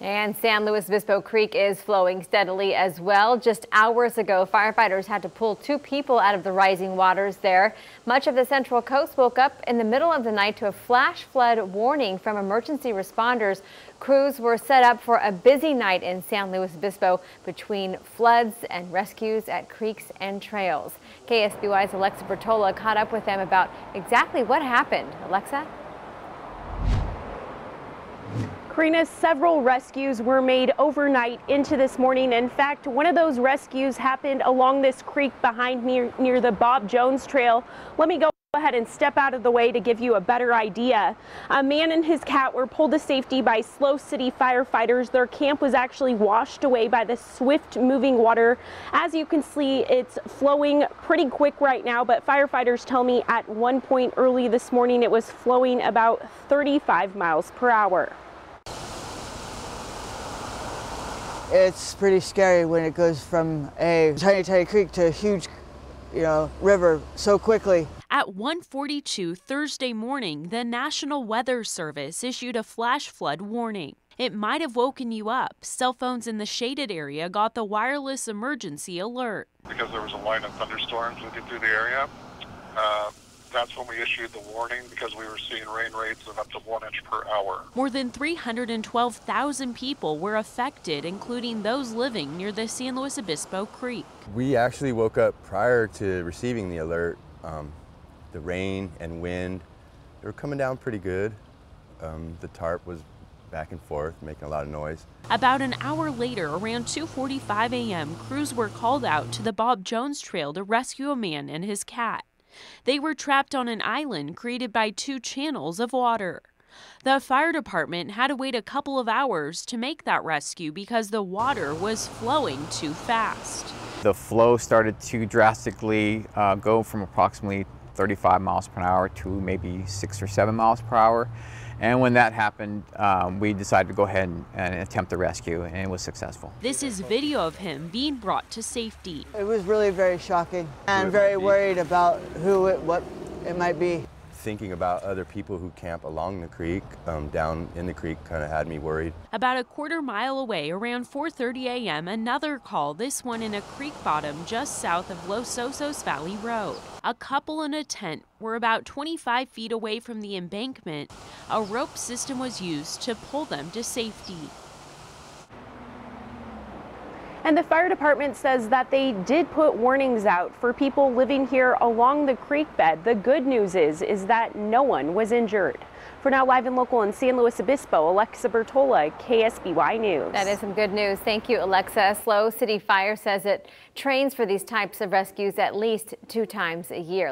And San Luis Obispo Creek is flowing steadily as well. Just hours ago, firefighters had to pull 2 people out of the rising waters there. Much of the Central Coast woke up in the middle of the night to a flash flood warning from emergency responders. Crews were set up for a busy night in San Luis Obispo between floods and rescues at creeks and trails. KSBY's Alexa Bertola caught up with them about exactly what happened. Alexa? Karina, several rescues were made overnight into this morning. In fact, one of those rescues happened along this creek behind me near the Bob Jones Trail. Let me go ahead and step out of the way to give you a better idea. A man and his cat were pulled to safety by SLO City firefighters. Their camp was actually washed away by the swift moving water. As you can see, it's flowing pretty quick right now, but firefighters tell me at one point early this morning it was flowing about 35 miles per hour. It's pretty scary when it goes from a tiny creek to a huge, river so quickly. At 1:42 Thursday morning, the National Weather Service issued a flash flood warning. It might have woken you up. Cell phones in the shaded area got the wireless emergency alert. Because there was a line of thunderstorms looking through the area, that's when we issued the warning, because we were seeing rain rates of up to 1 inch per hour. More than 312,000 people were affected, including those living near the San Luis Obispo Creek. We actually woke up prior to receiving the alert. The rain and wind, they were coming down pretty good. The tarp was back and forth, making a lot of noise. About an hour later, around 2:45 a.m., crews were called out to the Bob Jones Trail to rescue a man and his cat. They were trapped on an island created by 2 channels of water. The fire department had to wait a couple of hours to make that rescue because the water was flowing too fast. The flow started to drastically go from approximately 35 miles per hour to maybe 6 or 7 miles per hour. And when that happened, we decided to go ahead and attempt the rescue, and it was successful. This is video of him being brought to safety. It was really very shocking. I'm very worried about what it might be. Thinking about other people who camp along the creek, down in the creek, kind of had me worried. About a quarter mile away, around 4:30 a.m., another call, this one in a creek bottom just south of Los Osos Valley Road. A couple in a tent were about 25 feet away from the embankment. A rope system was used to pull them to safety. And the fire department says that they did put warnings out for people living here along the creek bed. The good news is that no one was injured. For now, live and local in San Luis Obispo, Alexa Bertola, KSBY News. That is some good news. Thank you, Alexa. SLO City Fire says it trains for these types of rescues at least 2 times a year.